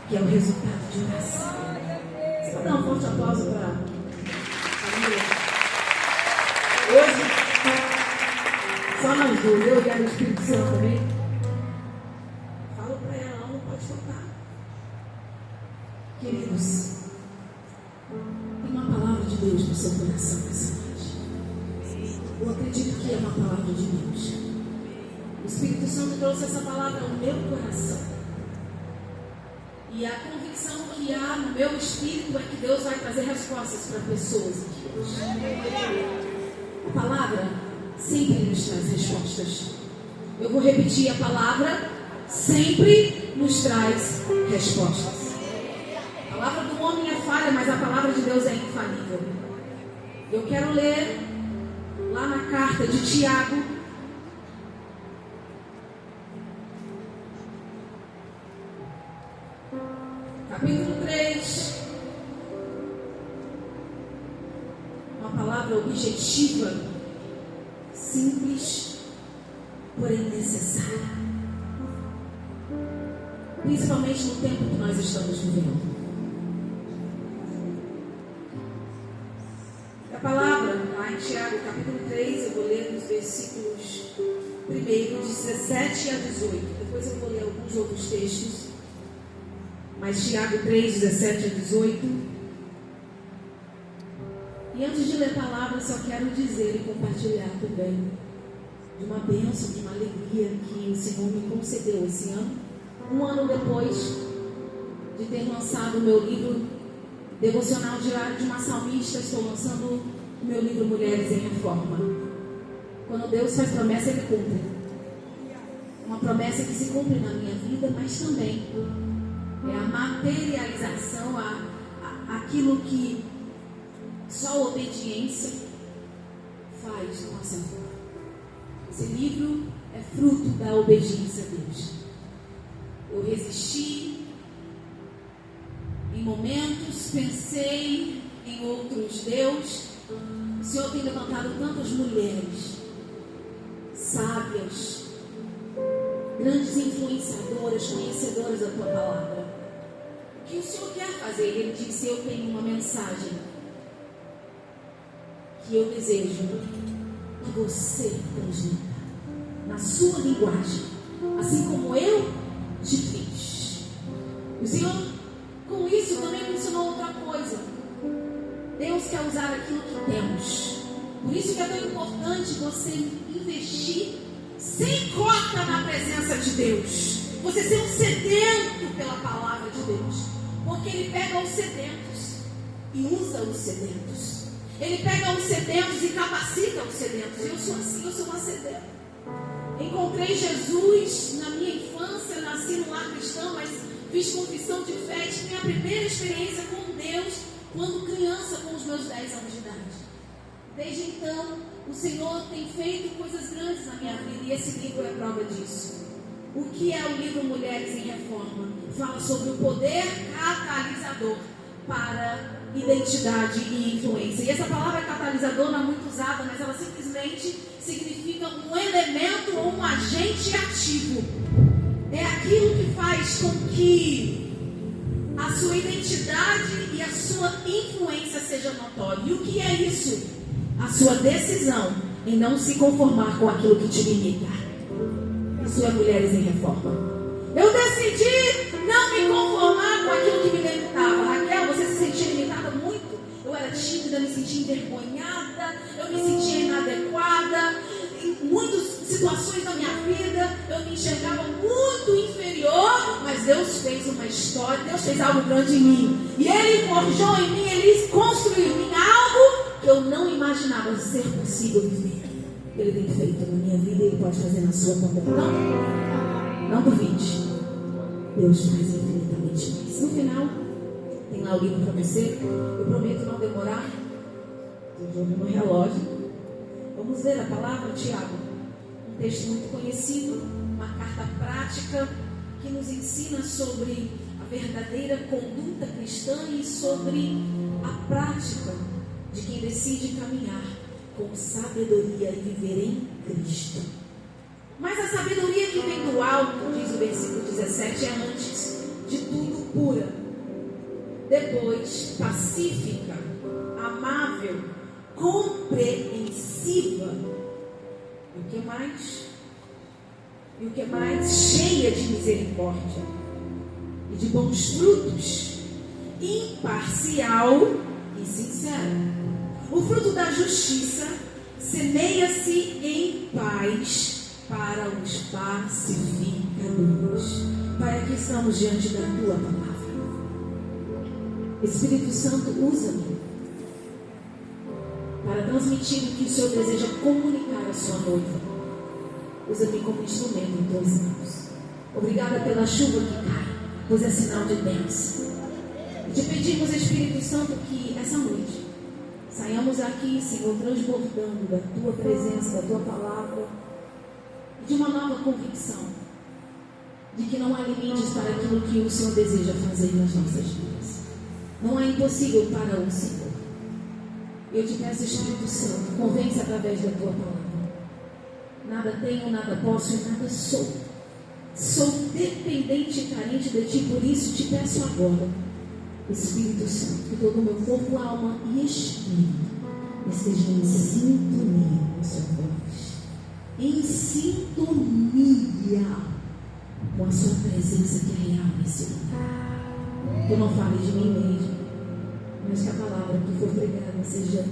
que é o resultado de oração. Você pode dar um forte aplauso para a família? Hoje, só nós dois, eu e a Espírito Santo também. Falo para ela, ela não pode faltar. Queridos, tem uma palavra de Deus no seu coração nessa noite. Eu acredito que é uma palavra de Deus. O Espírito Santo trouxe essa palavra ao meu coração. E a convicção que há no meu espírito é que Deus vai trazer respostas para pessoas aqui hoje. A palavra sempre nos traz respostas. Eu vou repetir, a palavra sempre nos traz respostas. A palavra do homem é falha, mas a palavra de Deus é infalível. Eu quero ler lá na carta de Tiago, capítulo 3, uma palavra objetiva, simples, porém necessária, principalmente no tempo que nós estamos vivendo. A palavra, lá em Tiago, capítulo 3, eu vou ler nos versículos 1, de 17 a 18. Depois eu vou ler alguns outros textos. Mas Tiago 3, 17 a 18. E antes de ler a palavra, só quero dizer e compartilhar também de uma bênção, de uma alegria que o Senhor me concedeu esse ano. Um ano depois de ter lançado o meu livro Devocional Diário de uma Salmista, estou lançando o meu livro Mulheres em Reforma. Quando Deus faz promessa, Ele cumpre. Uma promessa que se cumpre na minha vida, mas também é a materialização, aquilo que só a obediência faz na nossa vida. Esse livro é fruto da obediência a Deus. Eu resisti em momentos, pensei em outros Deus. O Senhor tem levantado tantas mulheres sábias, grandes influenciadoras, conhecedoras da tua palavra. O que o Senhor quer fazer? Ele disse: eu tenho uma mensagem que eu desejo que você transmita na sua linguagem, assim como eu te fiz. O Senhor, com isso, também me ensinou outra coisa. Deus quer usar aquilo que temos. Por isso que é tão importante você investir sem cota na presença de Deus. Você ser um sedento pela palavra de Deus. Porque Ele pega os sedentos e usa os sedentos. Ele pega os sedentos e capacita os sedentos. Eu sou assim, eu sou uma sedenta. Encontrei Jesus na minha infância, nasci num lar cristão, mas fiz confissão de fé. Tive minha primeira experiência com Deus quando criança, com os meus 10 anos de idade. Desde então, o Senhor tem feito coisas grandes na minha vida e esse livro é prova disso. O que é o livro Mulheres em Reforma? Fala sobre o poder catalisador para identidade e influência. E essa palavra catalisador não é muito usada, mas ela simplesmente significa um elemento ou um agente ativo. É aquilo que faz com que a sua identidade e a sua influência seja notória. E o que é isso? A sua decisão em não se conformar com aquilo que te limita. Isso é Mulheres em Reforma. Eu decidi não me conformar com aquilo que me limitava. Raquel, você se sentia limitada muito? Eu era tímida, me sentia envergonhada, eu me sentia inadequada. Em muitas situações da minha vida, eu me enxergava muito inferior, mas Deus fez uma história, Deus fez algo grande em mim. E Ele forjou em mim, Ele construiu em mim algo que eu não imaginava ser possível viver. Ele tem feito na minha vida e Ele pode fazer na sua também. Não duvide. Deus faz infinitamente mais. No final, tem lá o livro para você. Eu prometo não demorar. Estou jogando no relógio. Vamos ver a palavra, Tiago. Um texto muito conhecido, uma carta prática que nos ensina sobre a verdadeira conduta cristã e sobre a prática de quem decide caminhar com sabedoria e viver em Cristo. Mas a sabedoria que vem do alto, diz o versículo 17, é antes de tudo pura, depois pacífica, amável, compreensiva. E o que mais? Cheia de misericórdia e de bons frutos, imparcial e sincera. O fruto da justiça semeia-se em paz para os pacificadores. Pai, aqui estamos diante da tua palavra. Espírito Santo, usa-me para transmitir o que o Senhor deseja comunicar à sua noiva. Usa-me como instrumento em tuas mãos. Obrigada pela chuva que cai, pois é sinal de bênção. E te pedimos, Espírito Santo, que essa noite saiamos aqui, Senhor, transbordando da tua presença, da tua palavra, e de uma nova convicção de que não há limites para aquilo que o Senhor deseja fazer nas nossas vidas. Não há impossível para o Senhor. Eu te peço, Espírito Santo, convence através da tua palavra. Nada tenho, nada posso e nada sou. Sou dependente e carente de ti, por isso te peço agora, Espírito Santo, que todo o meu corpo, alma e espírito estejam em sintonia com a sua voz, em sintonia com a sua presença que é real nesse lugar. Que eu não fale de mim mesmo, mas que a palavra que for pregada seja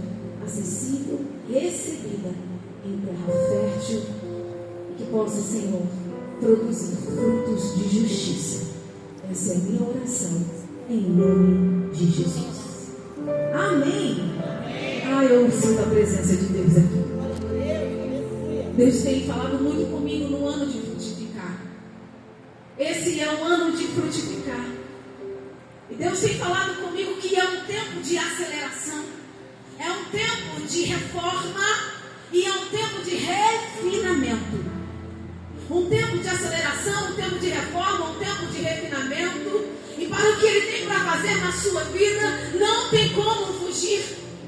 acessível, recebida em terra fértil e que possa, Senhor, produzir frutos de justiça. Essa é a minha oração, em nome de Jesus. Amém. Eu sinto a presença de Deus aqui. Deus tem falado muito comigo no ano de frutificar. Esse é um ano de frutificar. E Deus tem falado comigo que é um tempo de aceleração, é um tempo de reforma e é um tempo de refinamento. Um tempo de aceleração, um tempo de reforma, um tempo de refinamento. E para o que Ele tem para fazer na sua vida, não tem como fugir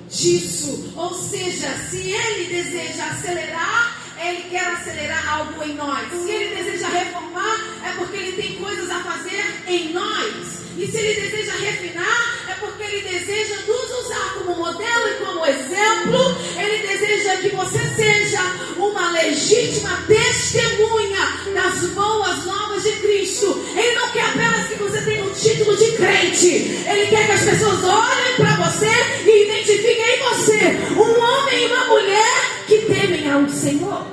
disso. Ou seja, se Ele deseja acelerar, Ele quer acelerar algo em nós. Se Ele deseja reformar, é porque Ele tem coisas a fazer em nós. E se Ele deseja refinar, é porque Ele deseja nos usar como modelo e como exemplo. Ele deseja que você seja uma legítima testemunha das boas novas de Cristo. Ele não quer apenas que você tenha um título de crente. Ele quer que as pessoas olhem para você e identifiquem em você um homem e uma mulher que temem ao Senhor.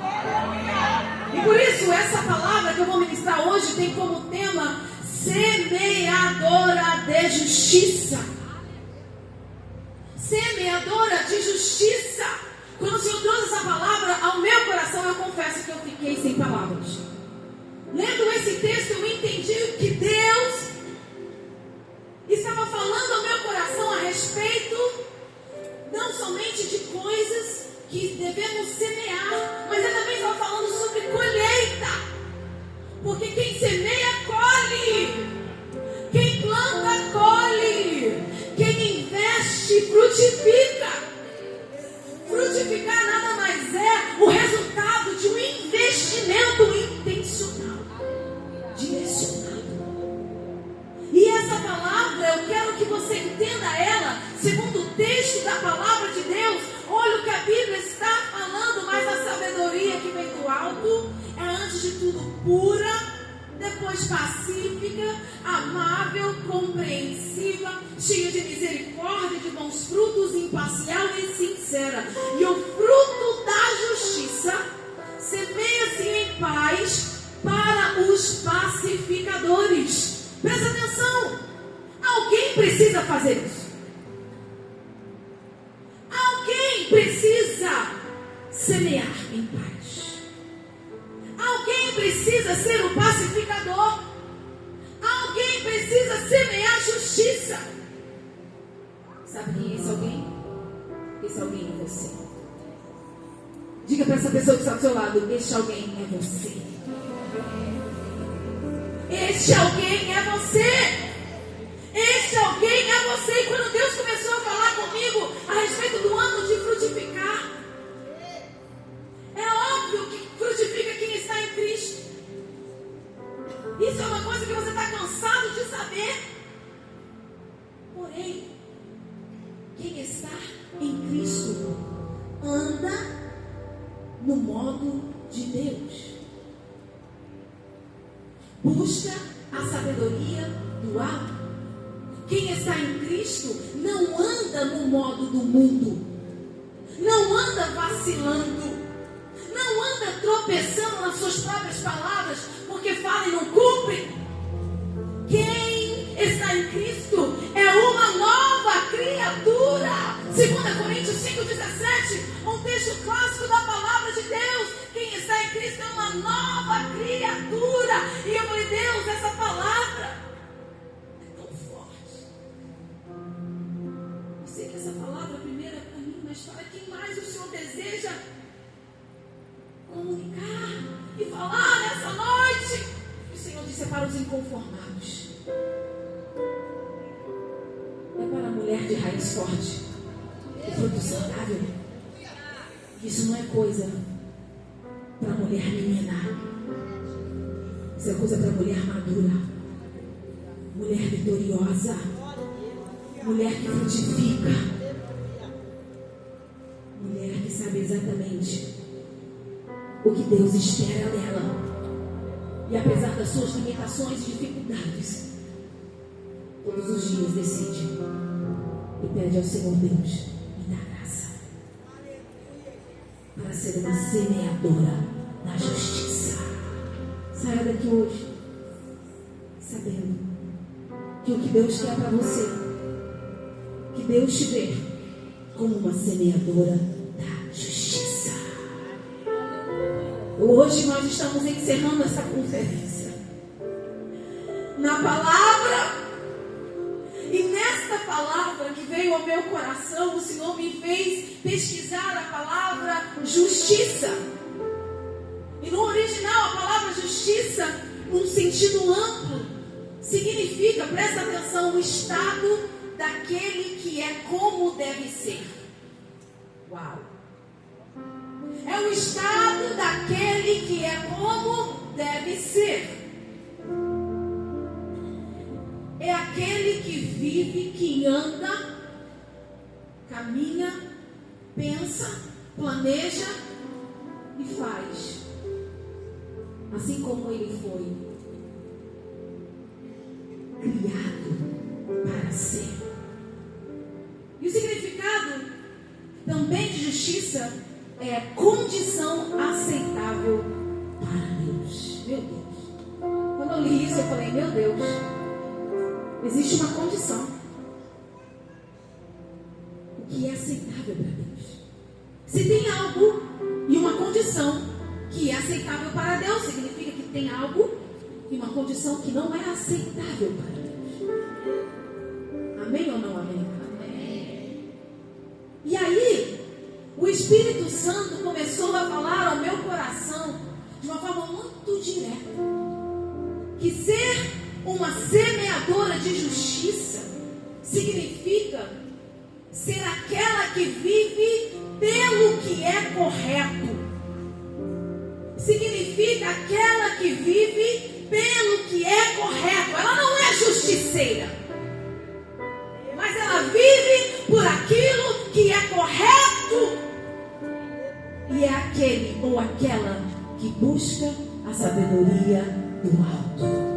E por isso, essa palavra que eu vou ministrar hoje tem como tema semeadora de justiça. Semeadora de justiça. Quando o Senhor trouxe essa palavra ao meu coração, eu confesso que eu fiquei sem palavras. Lendo esse texto, eu entendi que Deus estava falando ao meu coração a respeito não somente de coisas que devemos semear, mas Ele também estava falando sobre colheita. Porque quem semeia, colhe. Quem planta, colhe. Quem investe, frutifica. Frutificar nada mais é o resultado de um investimento intencional, direcionado. E essa palavra, eu quero que você entenda ela segundo o texto da palavra de Deus. Olha o que a Bíblia está falando, mas a sabedoria que vem do alto é antes de tudo pura, depois pacífica, amável, compreensiva, cheia de misericórdia, de bons frutos, imparcial e sincera. E o fruto da justiça semeia-se em paz para os pacificadores. Presta atenção, alguém precisa fazer isso. Alguém precisa semear em paz. Alguém precisa ser o pacificador. Alguém precisa semear justiça. Sabe quem é esse alguém? Esse alguém é você. Diga para essa pessoa que está do seu lado: este alguém é você. Este alguém é você. Este alguém é você. E quando Deus começou a falar comigo a respeito do ano de frutificar, é óbvio que frutifica quem está em Cristo. Isso é uma coisa que você está cansado de saber. Porém, Porém, quem está em Cristo anda no modo de Deus. Busca a sabedoria do alto. Quem está em Cristo não anda no modo do mundo. Não anda vacilando. Não anda tropeçando nas suas próprias palavras, porque fala e não cumpre. Quem está em Cristo é uma nova criatura. 2 Coríntios 5,17, um texto clássico da palavra de Deus. Quem está em Cristo é uma nova criatura. E eu falei, Deus, essa palavra é tão forte. Eu sei que essa palavra primeiro é para mim, mas para quem mais o Senhor deseja comunicar e falar nessa noite. O Senhor disse, é para os inconformados. É para a mulher de raiz forte, o fruto saudável. Isso não é coisa para a mulher menina. Isso é coisa para a mulher madura, mulher vitoriosa, mulher que frutifica, mulher que sabe exatamente o que Deus espera dela. E apesar das suas limitações e dificuldades, todos os dias decide e pede ao Senhor Deus, me dá graça para ser uma semeadora da justiça. Saia daqui hoje sabendo que o que Deus quer para você, que Deus te vê como uma semeadora da justiça. Hoje nós estamos encerrando essa conferência na palavra. E nesta palavra que veio ao meu coração, o Senhor me fez pesquisar a palavra justiça. E no original, a palavra justiça, num sentido amplo, significa, presta atenção, o estado daquele que é como deve ser. Uau! É o estado daquele que é como deve ser. É aquele que vive, que anda, caminha, pensa, planeja e faz. Assim como ele foi criado para ser. E o significado também de justiça é condição aceitável para Deus. Meu Deus. Quando eu li isso, eu falei, meu Deus. Existe uma condição. O que é aceitável para Deus? Se tem algo e uma condição que é aceitável para Deus, significa que tem algo e uma condição que não é aceitável para Deus. Amém ou não amém? Amém. E aí, o Espírito Santo começou a falar ao meu coração de uma forma muito direta que ser uma semeadora de justiça significa ser aquela que vive pelo que é correto. Significa aquela que vive pelo que é correto. Ela não é justiceira, mas ela vive por aquilo que é correto. E é aquele ou aquela que busca a sabedoria do alto.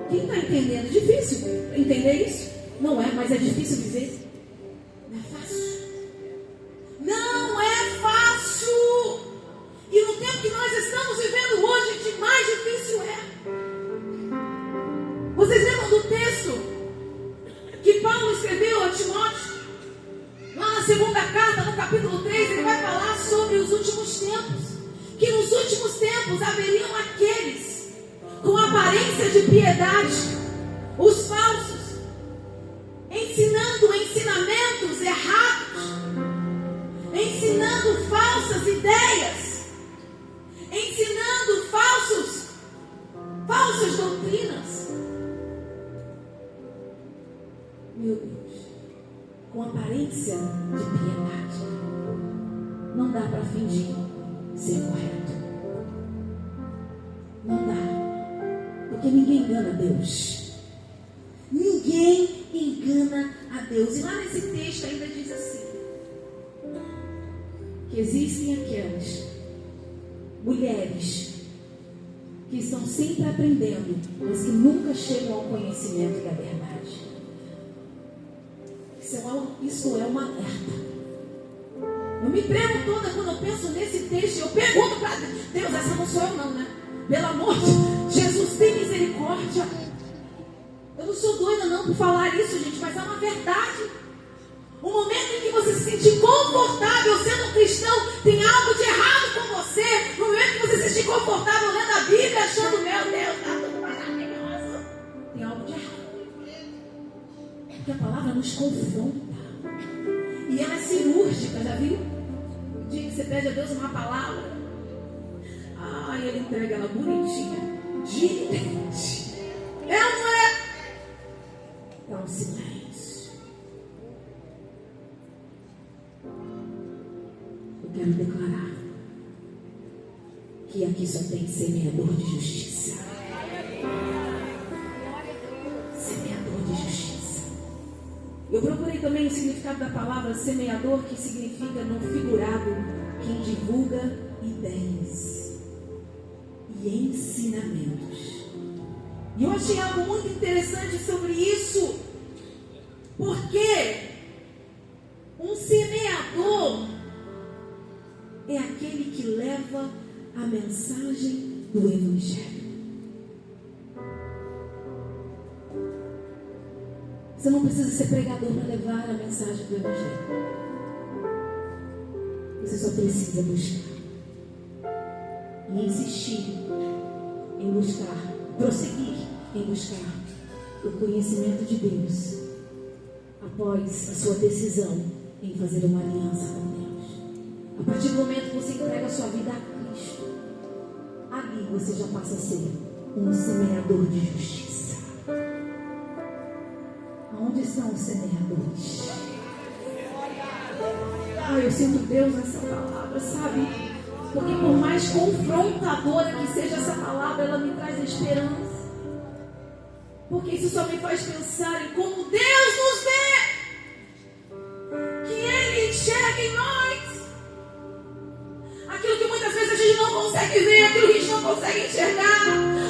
Quem está entendendo? É difícil entender isso? Não é, mas é difícil viver. Não é fácil. Não é fácil. E no tempo que nós estamos vivendo hoje, de mais difícil é. Vocês lembram do texto que Paulo escreveu a Timóteo? Lá na segunda carta, no capítulo 3, ele vai falar sobre os últimos tempos. Que nos últimos tempos haveriam aqueles com aparência de piedade, os falsos, ensinando ensinamentos errados, ensinando falsas ideias, ensinando falsas doutrinas. Meu Deus, com aparência de piedade, não dá para fingir ser correto. Não dá. Porque ninguém engana Deus. Ninguém engana engana a Deus. E lá nesse texto ainda diz assim, que existem aquelas mulheres que estão sempre aprendendo, mas que nunca chegam ao conhecimento da verdade. Isso é uma alerta. Eu me prego toda quando eu penso nesse texto. Eu pergunto para Deus, essa não sou eu não, né? Pelo amor de Jesus, tem misericórdia. Eu não sou doida não por falar isso, gente, mas é uma verdade. O momento em que você se sentir confortável sendo um cristão, tem algo de errado com você. No momento que você se sentir confortável lendo a Bíblia, achando, meu Deus, está tudo maravilhoso, tem algo de errado. Porque a palavra nos confronta. E ela é cirúrgica, já viu? O dia que você pede a Deus uma palavra, ele entrega ela bonitinha, direto. É ou não é? Dá um silêncio. Eu quero declarar que aqui só tem semeador de justiça. Semeador de justiça. Eu procurei também o significado da palavra semeador, que significa no figurado quem divulga ideias e ensinamentos. E eu achei algo muito interessante sobre isso, porque um semeador é aquele que leva a mensagem do Evangelho. Você não precisa ser pregador para levar a mensagem do Evangelho. Você só precisa buscar e insistir em buscar, prosseguir em buscar o conhecimento de Deus após a sua decisão em fazer uma aliança com Deus. A partir do momento que você entrega a sua vida a Cristo, ali você já passa a ser um semeador de justiça. Aonde estão os semeadores? Eu sinto Deus nessa palavra, sabe? Porque por mais confrontadora que seja essa palavra, ela me traz esperança. Porque isso só me faz pensar em como Deus nos vê. Que Ele enxerga em nós aquilo que muitas vezes a gente não consegue ver, aquilo que a gente não consegue enxergar.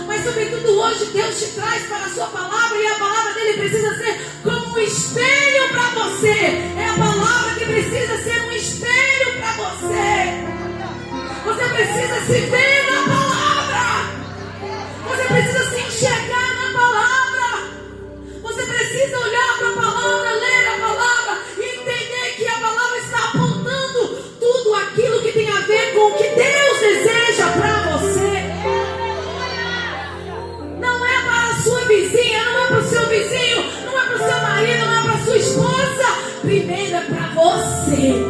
Mas sobretudo hoje Deus te traz para a sua palavra, e a palavra dele precisa ser como um espelho para você. É a palavra que precisa ser um espelho para você. Você precisa se ver na palavra. Você precisa se enxergar na palavra. Você precisa olhar para a palavra, ler a palavra e entender que a palavra está apontando tudo aquilo que tem a ver com o que Deus deseja para você. Não é para a sua vizinha, não é para o seu vizinho, não é para o seu marido, não é para a sua esposa. Primeiro é para você.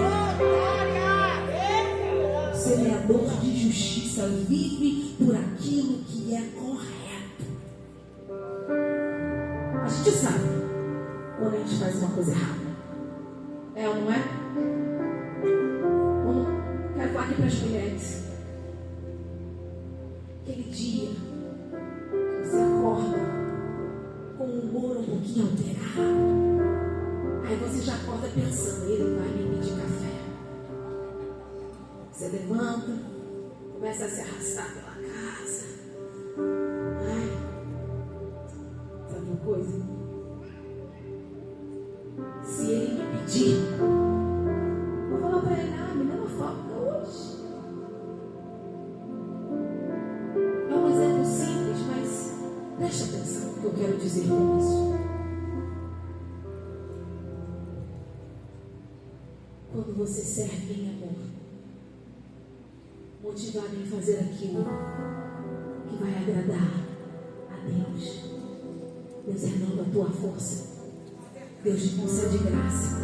Semeador de justiça vive por aquilo que é correto. A gente sabe quando a gente faz uma coisa errada. É ou não é? Quero falar aqui para as mulheres. Aquele dia que você acorda com o humor um pouquinho alterado, aí você já acorda pensando, ele vai me pedir café. Você levanta, começa a se arrastar pela casa. Sabe uma coisa? Se ele me pedir, vou falar para ele, me dá uma falta hoje. É um exemplo simples, mas preste atenção no que eu quero dizer com isso. Quando você serve em amor, motivado em fazer aquilo que vai agradar a Deus, Deus renova a tua força. Deus te concede graça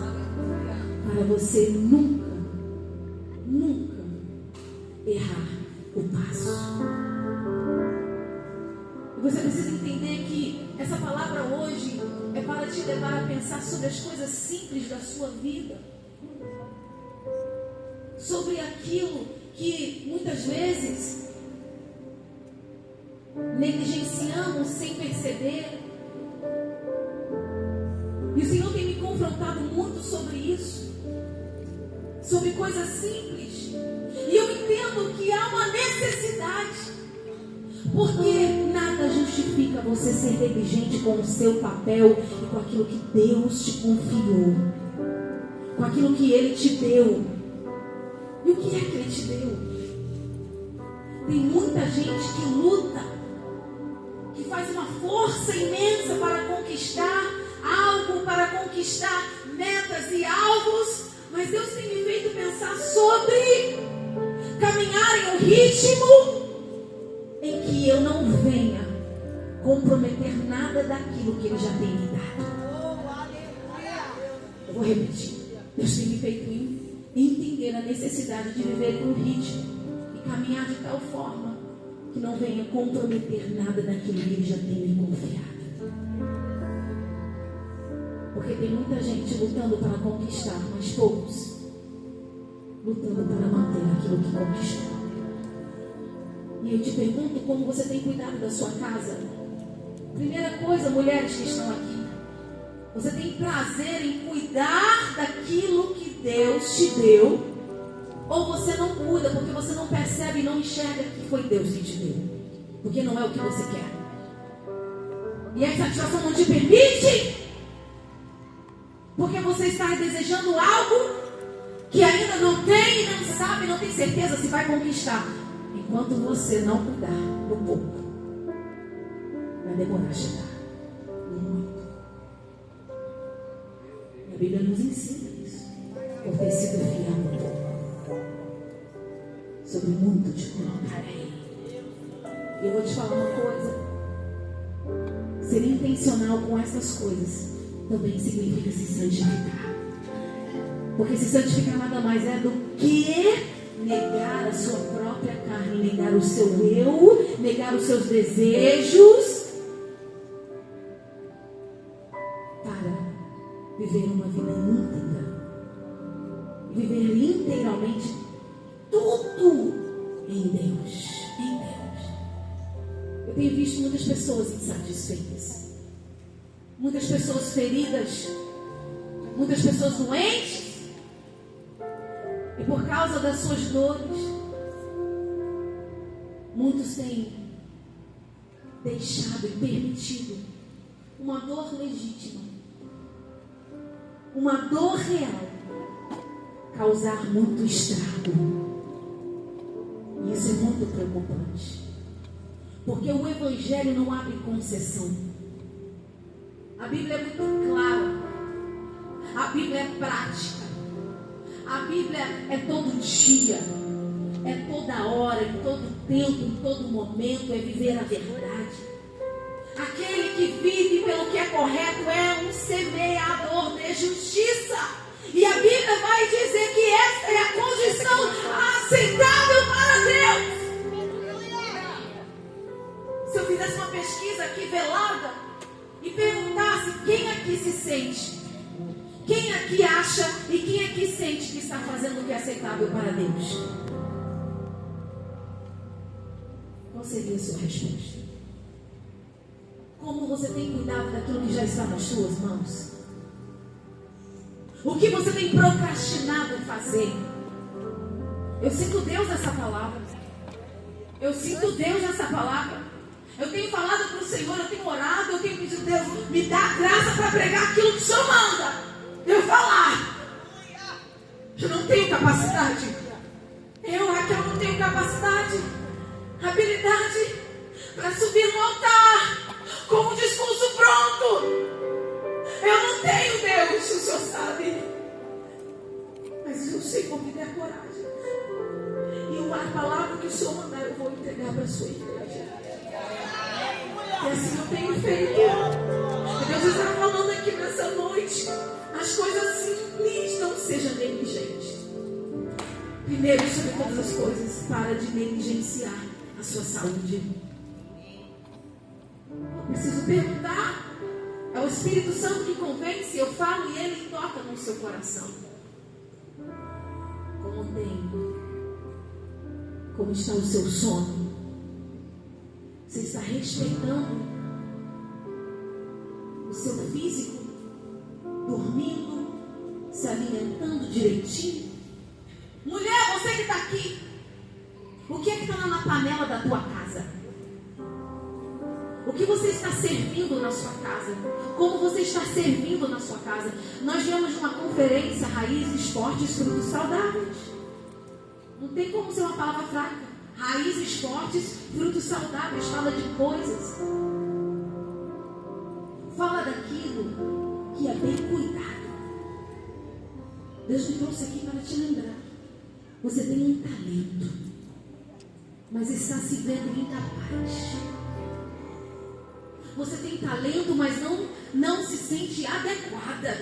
para você nunca errar o passo. E você precisa entender que essa palavra hoje é para te levar a pensar sobre as coisas simples da sua vida, sobre aquilo que muitas vezes negligenciamos sem perceber. E o Senhor tem me confrontado muito sobre isso, sobre coisas simples. E eu entendo que há uma necessidade, porque nada justifica você ser negligente com o seu papel e com aquilo que Deus te confiou, com aquilo que Ele te deu. E o que é que Ele te deu? Tem muita gente que luta, que faz uma força imensa para conquistar algo, para conquistar metas e alvos, mas Deus tem me feito pensar sobre caminhar em um ritmo em que eu não venha comprometer nada daquilo que Ele já tem me dado. Eu vou repetir. Deus tem me feito entender a necessidade de viver em um ritmo e caminhar de tal forma que não venha comprometer nada daquilo que Ele já tem me confiado. Porque tem muita gente lutando para conquistar, mas poucos lutando para manter aquilo que conquistou. E eu te pergunto, como você tem cuidado da sua casa? Primeira coisa, mulheres que estão aqui, você tem prazer em cuidar daquilo que Deus te deu? Ou você não cuida porque você não percebe e não enxerga que foi Deus que te deu? Porque não é o que você quer. E essa situação não te permite? Porque você está desejando algo que ainda não tem, não sabe, não tem certeza se vai conquistar. Enquanto você não cuidar do pouco, vai demorar a chegar. Muito. A Bíblia nos ensina isso. Por ter sido fiel no pouco, sobre muito te colocarei. E eu vou te falar uma coisa. Ser intencional com essas coisas também significa se santificar. Porque se santificar nada mais é do que negar a sua própria carne, negar o seu eu, negar os seus desejos, para viver uma vida íntegra, viver inteiramente tudo em Deus, em Deus. Eu tenho visto muitas pessoas insatisfeitas, muitas pessoas feridas, muitas pessoas doentes. E por causa das suas dores, muitos têm deixado e permitido uma dor legítima, uma dor real, causar muito estrago. E isso é muito preocupante, porque o Evangelho não abre concessão. A Bíblia é muito clara, a Bíblia é prática. A Bíblia é todo dia, é toda hora, em todo tempo, em todo momento, é viver a verdade. Aquele que vive pelo que é correto é um semeador de justiça. E a Bíblia vai dizer que esta é a condição aceitável para Deus. Se eu fizesse uma pesquisa aqui velada e perguntasse quem aqui se sente, quem aqui acha e quem aqui sente que está fazendo o que é aceitável para Deus? Qual seria a sua resposta? Como você tem cuidado daquilo que já está nas suas mãos? O que você tem procrastinado em fazer? Eu sinto Deus nessa palavra. Eu sinto Deus nessa palavra. Eu tenho falado para o Senhor, eu tenho orado, eu tenho pedido, Deus, me dá graça para pregar aquilo que o Senhor manda eu falar. Eu não tenho capacidade. Raquel, não tenho capacidade, habilidade para subir no altar com um discurso pronto. Eu não tenho, Deus, o Senhor sabe. Mas eu sei como me der coragem. E a palavra que o Senhor mandar, eu vou entregar para a sua igreja. E assim eu tenho feito. E Deus está falando aqui nessa noite. As coisas simples, não seja negligente. Primeiro, sobre todas as coisas, para de negligenciar a sua saúde. Eu preciso perguntar. É o Espírito Santo que convence. Eu falo e Ele toca no seu coração. Como está o seu sono? Você está respeitando o seu físico? dormindo, se alimentando direitinho. Mulher, você que está aqui, o que é que está na panela da tua casa? O que você está servindo na sua casa? Como você está servindo na sua casa? Nós viemos de uma conferência, Raízes Fortes, Frutos Saudáveis. Não tem como ser uma palavra fraca. Raízes Fortes, Frutos Saudáveis. Fala de coisas. Fala daquilo que é bem cuidado. Deus me trouxe aqui para te lembrar. Você tem um talento, mas está se vendo incapaz. Você tem talento, mas não se sente adequada.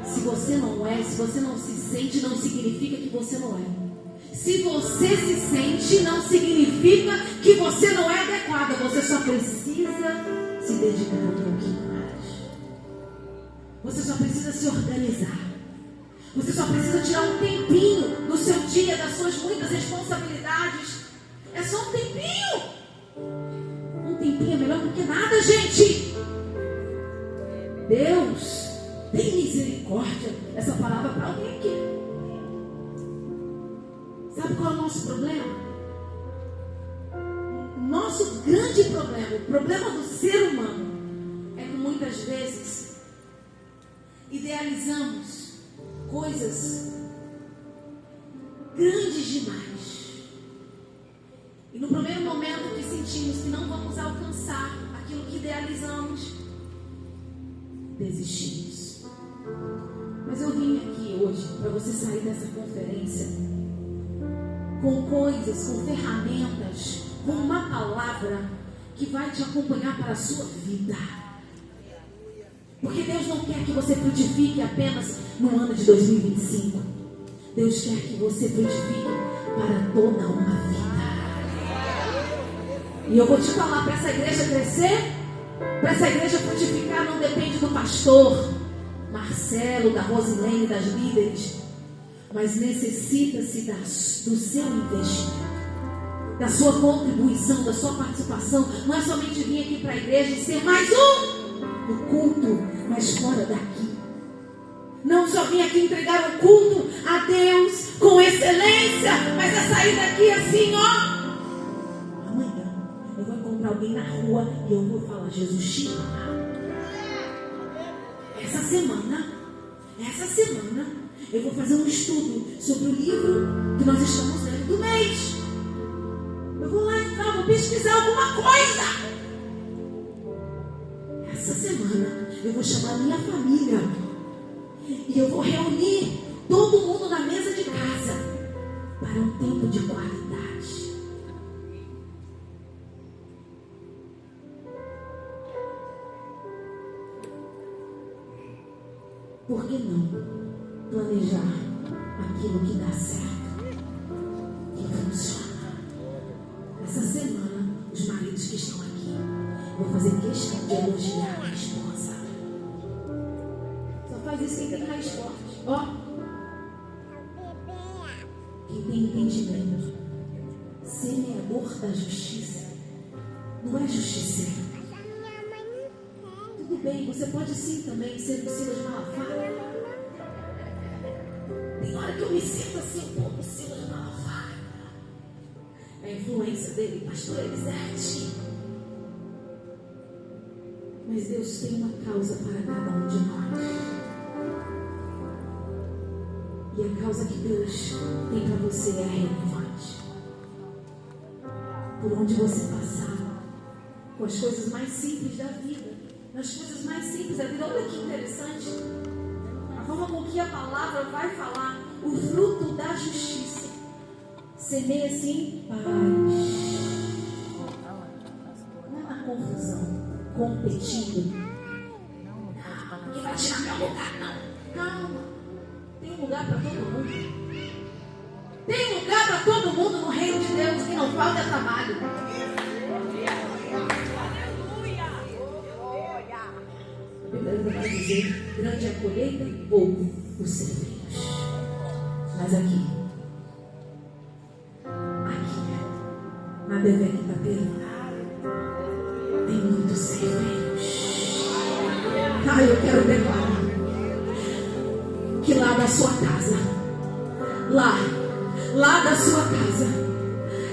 Se você não é, se você não se sente, não significa que você não é. Se você se sente, não significa que você não é adequada. Você só precisa se dedicar um pouquinho mais. Você só precisa se organizar. Você só precisa tirar um tempinho do seu dia, das suas muitas responsabilidades. É só um tempinho. Um tempinho é melhor do que nada, gente. Deus tem misericórdia. Essa palavra para alguém aqui. Sabe qual é o nosso problema? O nosso grande problema, o problema do ser humano, é que muitas vezes idealizamos coisas grandes demais. E no primeiro momento que sentimos que não vamos alcançar aquilo que idealizamos, desistimos. Mas eu vim aqui hoje para você sair dessa conferência com coisas, com ferramentas, com uma palavra que vai te acompanhar para a sua vida. Porque Deus não quer que você frutifique apenas no ano de 2025. Deus quer que você frutifique para toda uma vida. E eu vou te falar, para essa igreja crescer, para essa igreja frutificar, não depende do pastor Marcelo, da Rosilene, das líderes, mas necessita-se do seu investimento, da sua contribuição, da sua participação. Não é somente vir aqui para a igreja e ser mais um no culto, mas fora daqui. Não só vir aqui entregar o culto a Deus com excelência, mas é sair daqui assim, ó. Amanhã eu vou encontrar alguém na rua e eu vou falar: Jesus te ama. Essa semana eu vou fazer um estudo sobre o livro que nós estamos lendo do mês. Eu vou lá entrar, vou pesquisar alguma coisa. Essa semana eu vou chamar a minha família e eu vou reunir todo mundo na mesa de casa para um tempo de qualidade. Por que não planejar aquilo que dá certo, que funciona? Essa semana, os maridos que estão aqui, eu vou fazer questão de elogiar a esposa. Só faz isso quem tem raiz forte. Ó, quem tem entendimento, semeador da justiça, não é justiceiro. Tudo bem, você pode sim também ser um Silas Malafaia. Tem hora que eu me sinto assim um pouco Silas Malafaia. É a influência dele, pastor Elisete. Mas Deus tem uma causa para cada um de nós. E a causa que Deus tem para você é relevante. Por onde você passar, com as coisas mais simples da vida, nas coisas mais simples da vida. Olha que interessante a forma com que a palavra vai falar. O fruto da justiça semeia-se em paz, não é na confusão, competindo. Não, ninguém vai tirar meu lugar, não. Calma, tem um lugar para todo mundo. Tem lugar para todo mundo no reino de Deus. Que não falta é trabalho. A Bíblia vai dizer: grande é a colheita e pouco os ceifeiros. Mas aqui, na Devec Itapeira, tem muitos ceifeiros. eu quero declarar que lá da sua casa, lá da sua casa,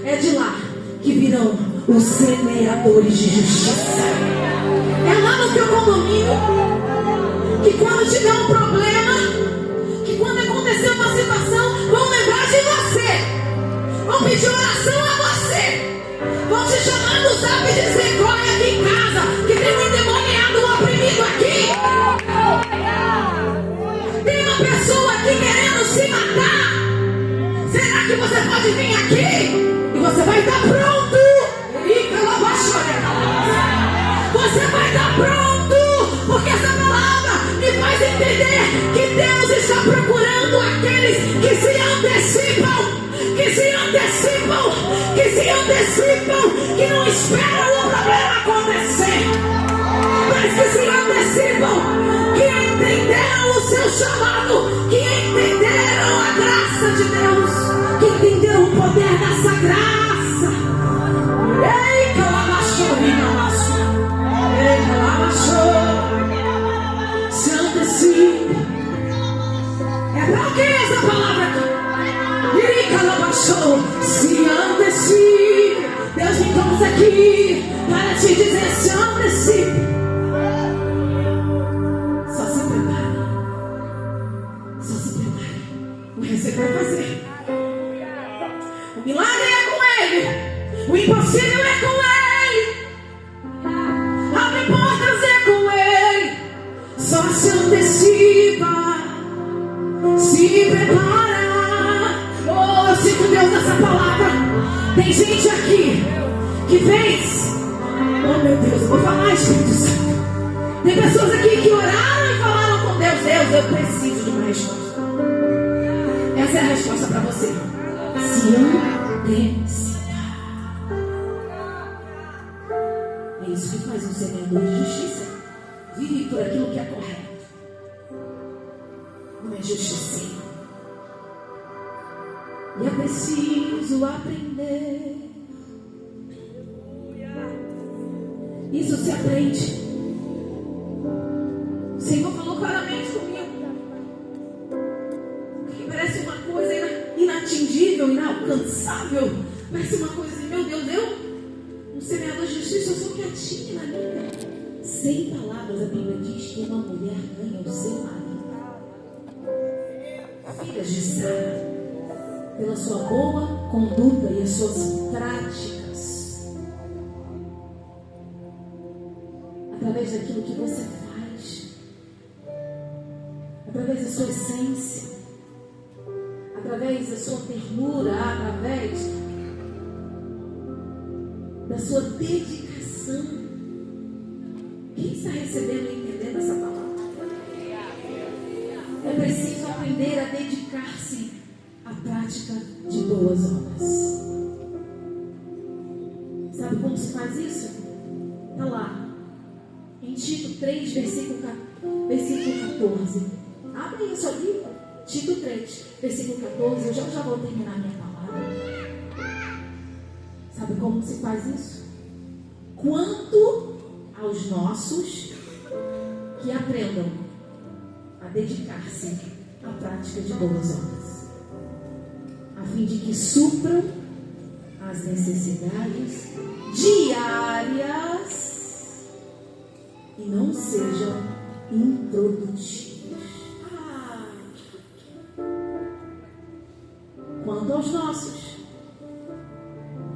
é de lá que virão os semeadores de justiça. É lá no teu condomínio que quando tiver um problema, que quando acontecer uma situação, vão lembrar de você, vão pedir oração a você, vão te chamar no zap e dizer: corre aqui em casa, que tem um endemoniado, um oprimido aqui. Tem uma pessoa aqui querendo se matar. Será que você pode vir aqui? E você vai estar pronto. Você vai estar pronto, porque essa palavra me faz entender que Deus está procurando aqueles que se antecipam, que não esperam o problema acontecer, mas que se antecipam, que entenderam o seu chamado, que entenderam a graça de Deus, que entenderam o poder dessa graça. Ei, se antecipe. É pra quem essa palavra aqui? Se antecipe. Deus me trouxe aqui para te dizer: se antecipe. Só se prepare. O que você vai fazer? O milagre é com Ele. O impossível é com Ele. Abre portas é com Ele. Só se antecipa. Se prepara. Oh, eu sinto Deus nessa palavra. Tem gente aqui que fez. Oh meu Deus, eu vou falar, Espírito Santo. Tem pessoas aqui que oraram e falaram com Deus: Deus, eu preciso de uma resposta. Essa é a resposta para você. Se antecipa. É isso que faz um semeador de justiça. Vive por aquilo que é correto. Não é justiceiro. E é preciso aprender. Isso se aprende. O Senhor falou claramente comigo. Que parece uma coisa inatingível, inalcançável. Parece uma coisa assim: meu Deus, um semeador de justiça, eu sou quietinha na minha. Sem palavras, a Bíblia diz que uma mulher ganha o seu marido. Filhas de Sara, pela sua boa conduta e as suas práticas, através daquilo que você faz, através da sua essência, através da sua ternura, através da sua dedicação. Quem está recebendo e entendendo essa palavra? É preciso aprender a dedicar-se à prática de boas obras. Sabe como se faz isso? Está lá em Tito 3, versículo 14. Abre isso ali. Tito 3, versículo 14. Eu já vou terminar minha palavra. Sabe como se faz isso? Quanto aos nossos, que aprendam a dedicar-se à prática de boas obras, a fim de que supram as necessidades diárias e não sejam improdutivos. Quanto aos nossos,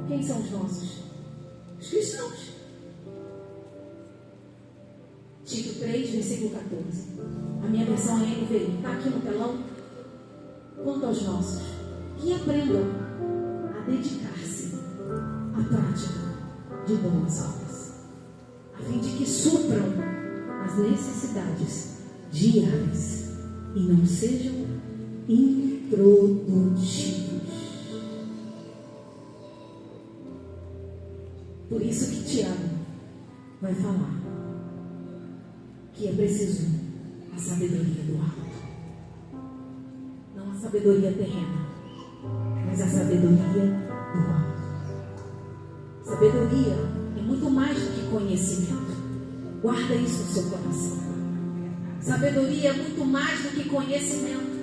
quem são os nossos? Os cristãos. Tito 3, versículo 14. A minha versão é NVI. Está aqui no telão. Quanto aos nossos, que aprendam a dedicar-se à prática de boas obras, a fim de que supram as necessidades diárias e não sejam improdutivos. Por isso que Tiago vai falar que é preciso a sabedoria do alto. Não a sabedoria terrena, mas a sabedoria do alto. Sabedoria é muito mais do que conhecimento. Guarda isso no seu coração. Sabedoria é muito mais do que conhecimento.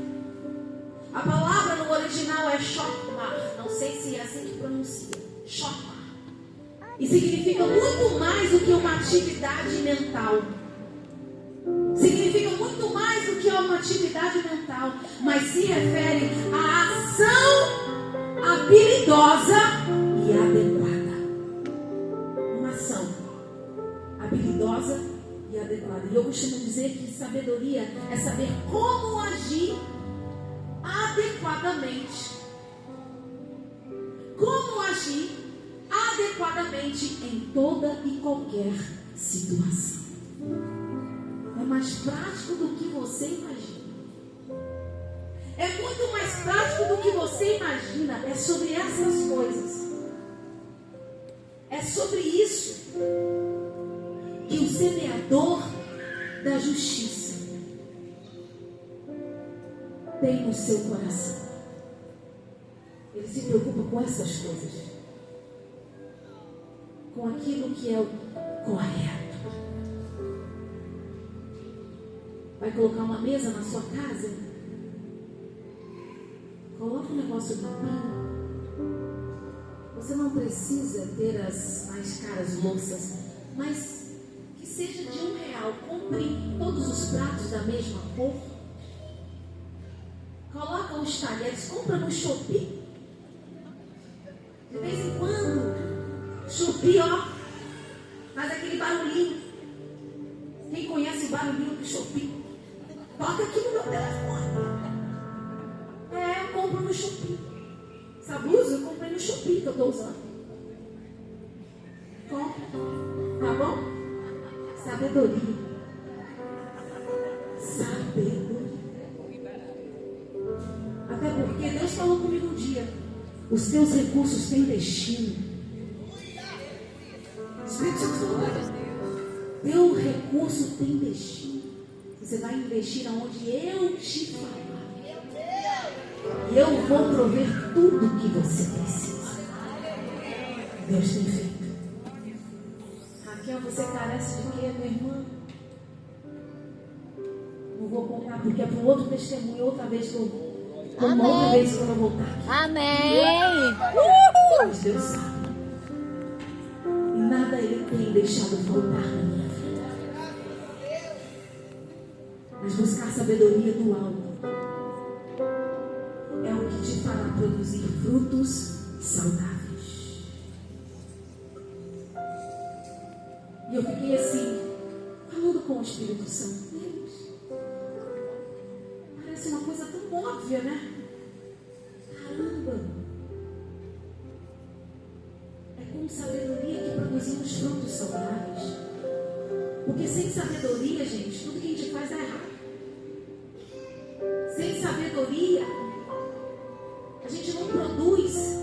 A palavra no original é chokmah. Não sei se é assim que pronuncia. Chokmah. E significa muito mais do que uma atividade mental. Significa muito mais do que uma atividade mental. Mas se refere à ação habilidosa e adequada. Uma ação habilidosa e adequada. E eu costumo dizer que sabedoria é saber como agir adequadamente. Como agir adequadamente em toda e qualquer situação. É mais prático do que você imagina. É muito mais prático do que você imagina. É sobre essas coisas. É sobre isso que o semeador da justiça tem no seu coração. Ele se preocupa com essas coisas, com aquilo que é o correto. Vai colocar uma mesa na sua casa? Coloca um negócio limpinho. Você não precisa ter as mais caras louças, mas que seja de R$1. Compre todos os pratos da mesma cor. Coloca os talheres, compra no Shopee. De vez em quando, Shopee, ó, faz aquele barulhinho. Quem conhece o barulhinho do Shopee? Toca aqui no meu telefone. Eu compro no Shopee. Essa blusa eu comprei no Shopee que eu estou usando. Compre. Tá bom? Sabedoria. Sabedoria. Até porque Deus falou comigo um dia: os teus recursos têm destino. O Espírito Santo falou: teu recurso tem destino. Você vai investir aonde eu te falar. E eu vou prover tudo o que você precisa. Deus tem feito. Raquel, você carece de quê, minha irmã? Não vou contar porque é para um outro testemunho, outra vez que eu uma outra vez quando eu voltar aqui. Amém. Mas Deus sabe. E nada Ele tem deixado faltar na minha vida. Mas buscar sabedoria do alto é o que te fará produzir frutos saudáveis. E eu fiquei assim, falando com o Espírito Santo. Deus, parece uma coisa tão óbvia, né? Caramba! É com sabedoria que produzimos frutos saudáveis. Porque sem sabedoria, gente, tudo que a gente faz é errado. Sem sabedoria, a gente não produz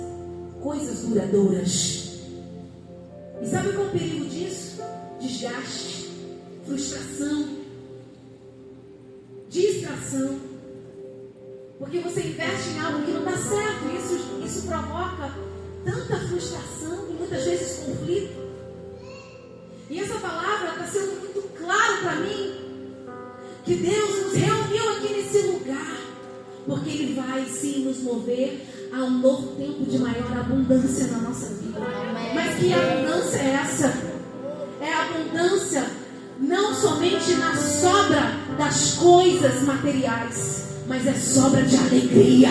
coisas duradouras. E sabe qual é o perigo disso? Desgaste, frustração, distração. Porque você investe em algo que não dá certo. Isso provoca tanta frustração e muitas vezes conflito. E essa palavra está sendo muito claro para mim, que Deus nos reuniu aqui nesse lugar, porque Ele vai sim nos mover a um novo tempo de maior abundância na nossa vida. Mas que abundância é essa? É abundância não somente na sobra das coisas materiais, mas é sobra de alegria,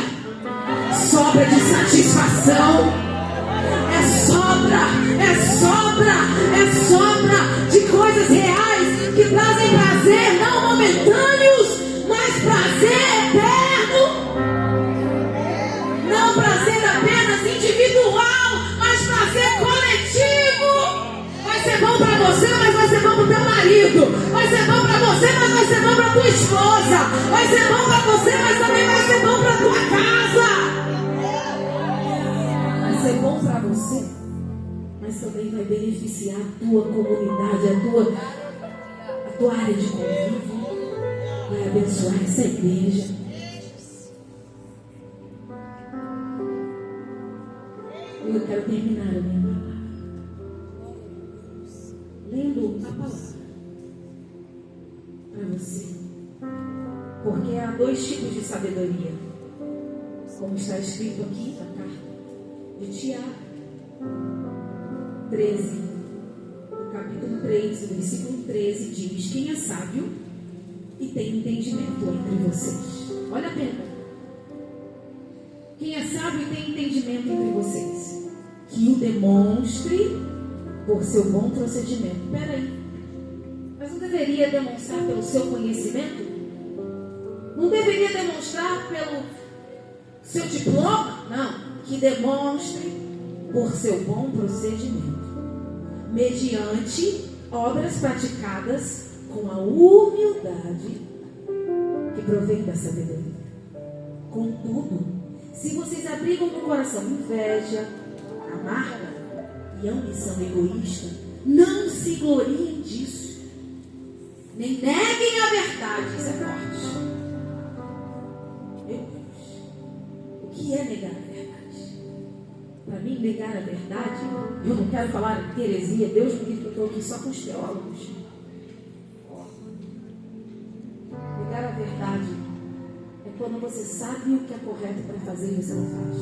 sobra de satisfação. É sobra de coisas reais que trazem prazer, não momentâneos, mas prazer eterno. Não prazer apenas individual, mas prazer coletivo. Vai ser bom para você, mas vai ser bom para o teu marido. Vai ser bom para você, mas vai ser bom para tua esposa. Vai ser bom para você, mas também vai ser bom para tua casa. Vai ser bom para você, mas também vai beneficiar a tua comunidade, a tua área de convívio. Vai abençoar essa igreja. E eu quero terminar a minha palavra lendo a palavra para você. Porque há dois tipos de sabedoria, como está escrito aqui na carta de Tiago 13, no capítulo 3, no versículo 13, diz: quem é sábio e tem entendimento entre vocês. Olha a pergunta. Quem é sábio e tem entendimento entre vocês, que o demonstre por seu bom procedimento. Peraí, mas não deveria demonstrar pelo seu conhecimento? Não deveria demonstrar pelo seu diploma? Não. Que demonstre por seu bom procedimento, mediante obras praticadas com a humildade que provém da sabedoria. Contudo, se vocês abrigam no coração inveja, amarga e ambição egoísta, não se gloriem disso, nem neguem a verdade. Isso é forte. Meu Deus, o que é negar a verdade? Para mim, negar a verdade, eu não quero falar heresia, Deus me livre, que eu estou aqui só com os teólogos. Negar a verdade é quando você sabe o que é correto para fazer e você não faz.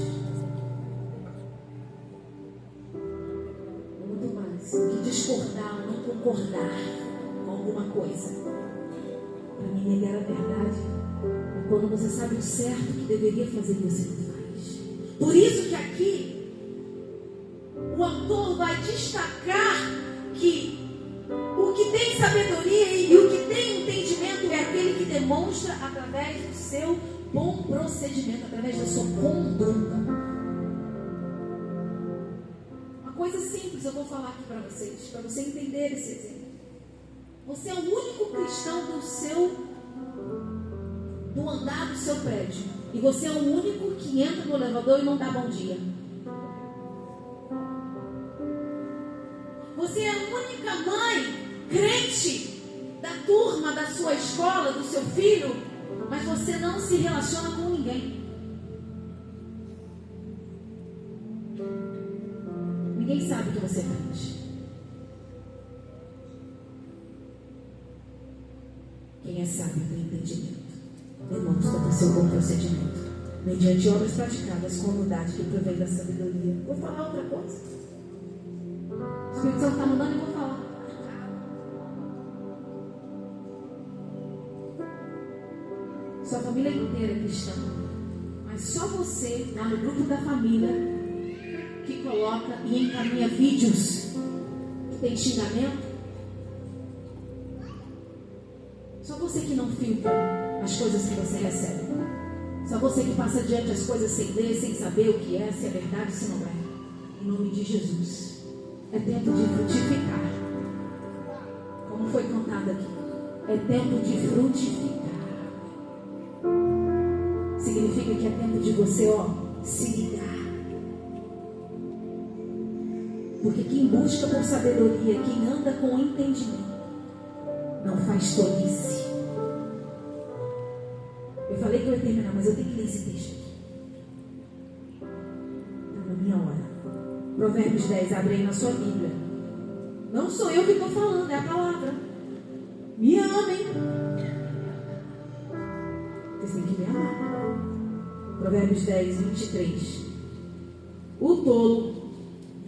Muito mais. Que discordar ou não concordar com alguma coisa. Para mim, negar a verdade é quando você sabe o certo que deveria fazer e você não faz. Por isso que aqui o autor vai destacar que o que tem sabedoria e o que tem entendimento é aquele que demonstra através do seu bom procedimento, através da sua conduta. Uma coisa simples eu vou falar aqui para vocês, para você entender esse exemplo. Você é o único cristão do andar do seu prédio. E você é o único que entra no elevador e não dá bom dia. Você é a única mãe crente da turma, da sua escola, do seu filho, mas você não se relaciona com ninguém. Ninguém sabe que você é crente. Quem é sábio tem entendimento, demonstra do seu bom procedimento, mediante obras praticadas com humildade que provém da sabedoria. Vou falar outra coisa. O Espírito Santo está mandando e eu vou falar. Sua família inteira é cristã, mas só você, lá no grupo da família, que coloca e encaminha vídeos que tem xingamento. Só você que não filtra as coisas que você recebe. Só você que passa adiante as coisas sem ler, sem saber o que é, se é verdade, se não é. Em nome de Jesus. É tempo de frutificar. Como foi contado aqui. É tempo de frutificar. Significa que é tempo de você, se ligar. Porque quem busca por sabedoria, quem anda com entendimento, não faz tolice. Eu falei que eu ia terminar, mas eu tenho que ler esse texto aqui. Está na minha hora. Provérbios 10, abre aí na sua Bíblia. Não sou eu que estou falando, é a palavra. Me amem. Vocês têm que me amar. Provérbios 10, 23. O tolo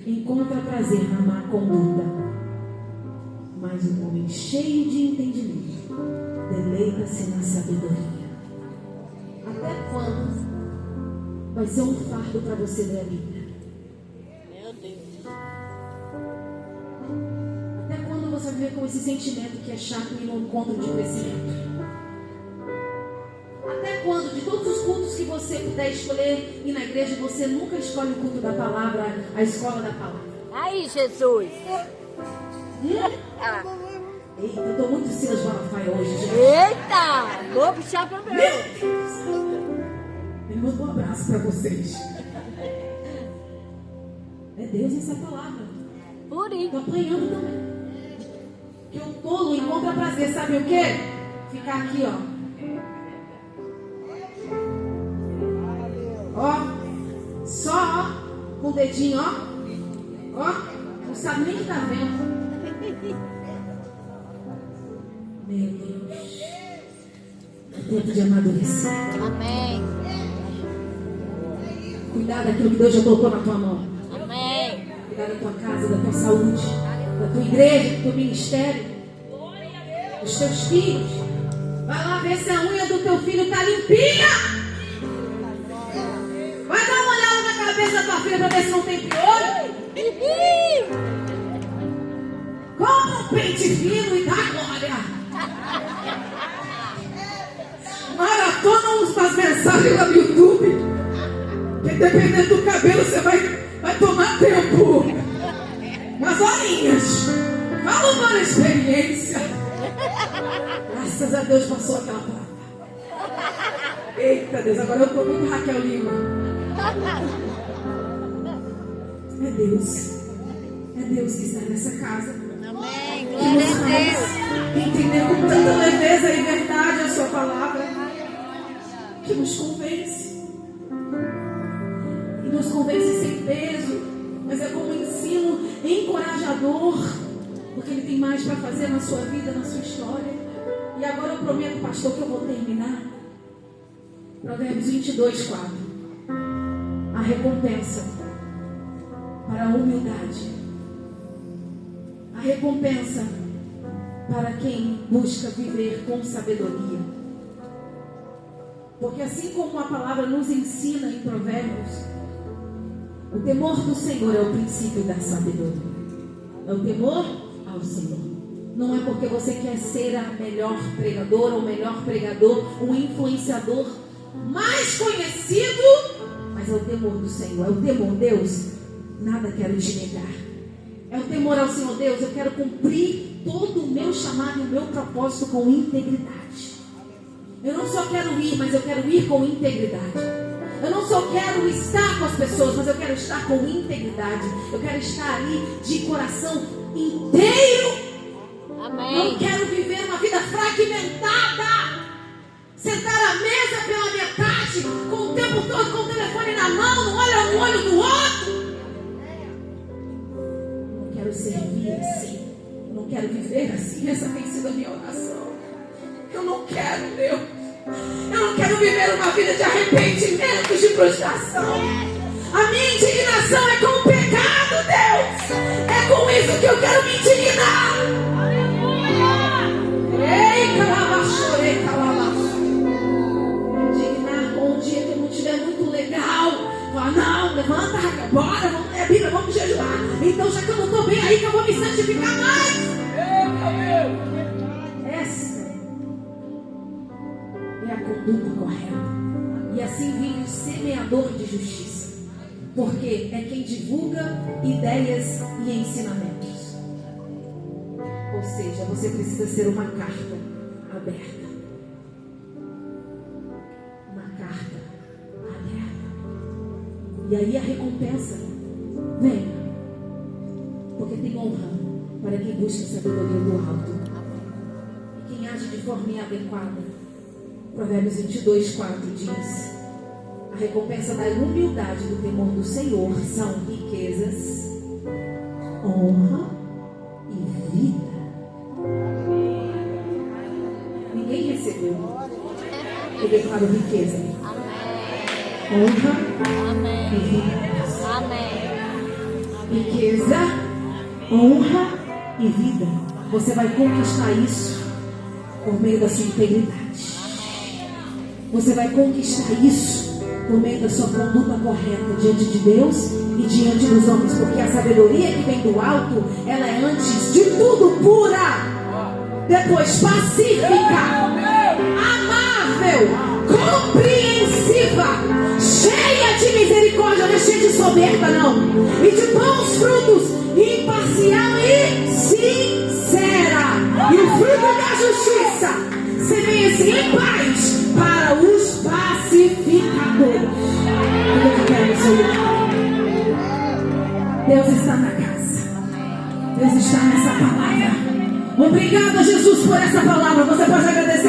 encontra prazer na má conduta, mas o homem cheio de entendimento deleita-se na sabedoria. Até quando vai ser um fardo para você ler a Bíblia? Meu Deus. Até quando você vai viver com esse sentimento que é chato e não encontro de crescimento? Até quando, de todos os cultos que você puder escolher ir na igreja, você nunca escolhe o culto da palavra, a escola da palavra? Aí, Jesus. Eita, eu estou muito Silas Malafaia hoje, gente. Eita, vou puxar para mim. Meu Deus! Ele mandou um abraço para vocês. É Deus essa palavra. Por isso. Estou apanhando também. Que o tolo encontra prazer, sabe o quê? Ficar aqui, só com o dedinho, não sabe nem o que está vendo. Meu Deus. É tempo de amadurecer. Amém. Cuidar daquilo que Deus já colocou na tua mão. Amém. Cuidar da tua casa, da tua saúde, da tua igreja, do teu ministério, dos teus filhos. Vai lá ver se a unha do teu filho está limpinha. Vai dar uma olhada na cabeça da tua filha para ver se não tem piolho. Compra um pente fino e dá glória. Maratona umas mensagens lá no YouTube. Que dependendo do cabelo você vai tomar tempo. Umas horinhas. Fala uma experiência. Graças a Deus passou aquela prata. Eita Deus, agora eu estou muito Raquel Lima. É Deus que está nessa casa. Amém. Que Glória nos a Deus. faz entender com tanta leveza e verdade a sua palavra. Que nos convence. E nos convence sem peso. Mas é como um ensino encorajador. Porque Ele tem mais para fazer na sua vida, na sua história. E agora eu prometo, pastor, que eu vou terminar. Provérbios 22, 4. A recompensa para a humildade. A recompensa para quem busca viver com sabedoria. Porque assim como a palavra nos ensina em Provérbios, o temor do Senhor é o princípio da sabedoria. É o temor ao Senhor. Não é porque você quer ser a melhor pregadora ou melhor pregador, um influenciador mais conhecido, mas é o temor do Senhor. É o temor, Deus, nada quero te negar. É o temor ao Senhor, Deus, eu quero cumprir todo o meu chamado e o meu propósito com integridade. Eu não só quero ir, mas eu quero ir com integridade. Eu não só quero estar com as pessoas, mas eu quero estar com integridade. Eu quero estar ali de coração inteiro. Amém. Não quero viver uma vida fragmentada. Sentar à mesa pela metade, com o tempo todo com o telefone na mão, não olha um olho do outro. Não quero servir assim. Eu não quero viver assim. Essa tem sido a minha oração. Eu não quero, Deus. Eu não quero viver uma vida de arrependimento, de frustração. A minha indignação é com o pecado, Deus. É com isso que eu quero me indignar. Ei, calabachorei, calabaço. Me indignar com um dia que eu não estiver muito legal. Falar, não, levanta, Raquel, bora, vamos ler a Bíblia, vamos jejuar. Então, já que eu não estou bem aí, que eu vou me santificar mais. Essa é a conduta correta. E assim vive o semeador de justiça. Porque é quem divulga ideias e ensinamentos. Ou seja, você precisa ser uma carta aberta. Uma carta aberta. E aí a recompensa vem. Porque tem honra para quem busca sabedoria do alto. E quem age de forma inadequada. Provérbios 22, 4 diz: a recompensa da humildade do temor do Senhor são riquezas, honra e vida. Ninguém recebeu. Eu declaro riqueza, honra e vida. Amém. Riqueza, honra e vida. Você vai conquistar isso por meio da sua integridade. Você vai conquistar isso por meio da sua conduta correta diante de Deus e diante dos homens. Porque a sabedoria que vem do alto, ela é antes de tudo pura, depois pacífica, amável, compreensiva, cheia de misericórdia, não é cheia de soberba não, e de bons frutos, imparcial e sincera. E o fruto da justiça semeia-se em paz para os pacificadores. Eu quero seu lugar. Deus está na casa. Deus está nessa palavra. Obrigada, Jesus, por essa palavra. Você pode agradecer.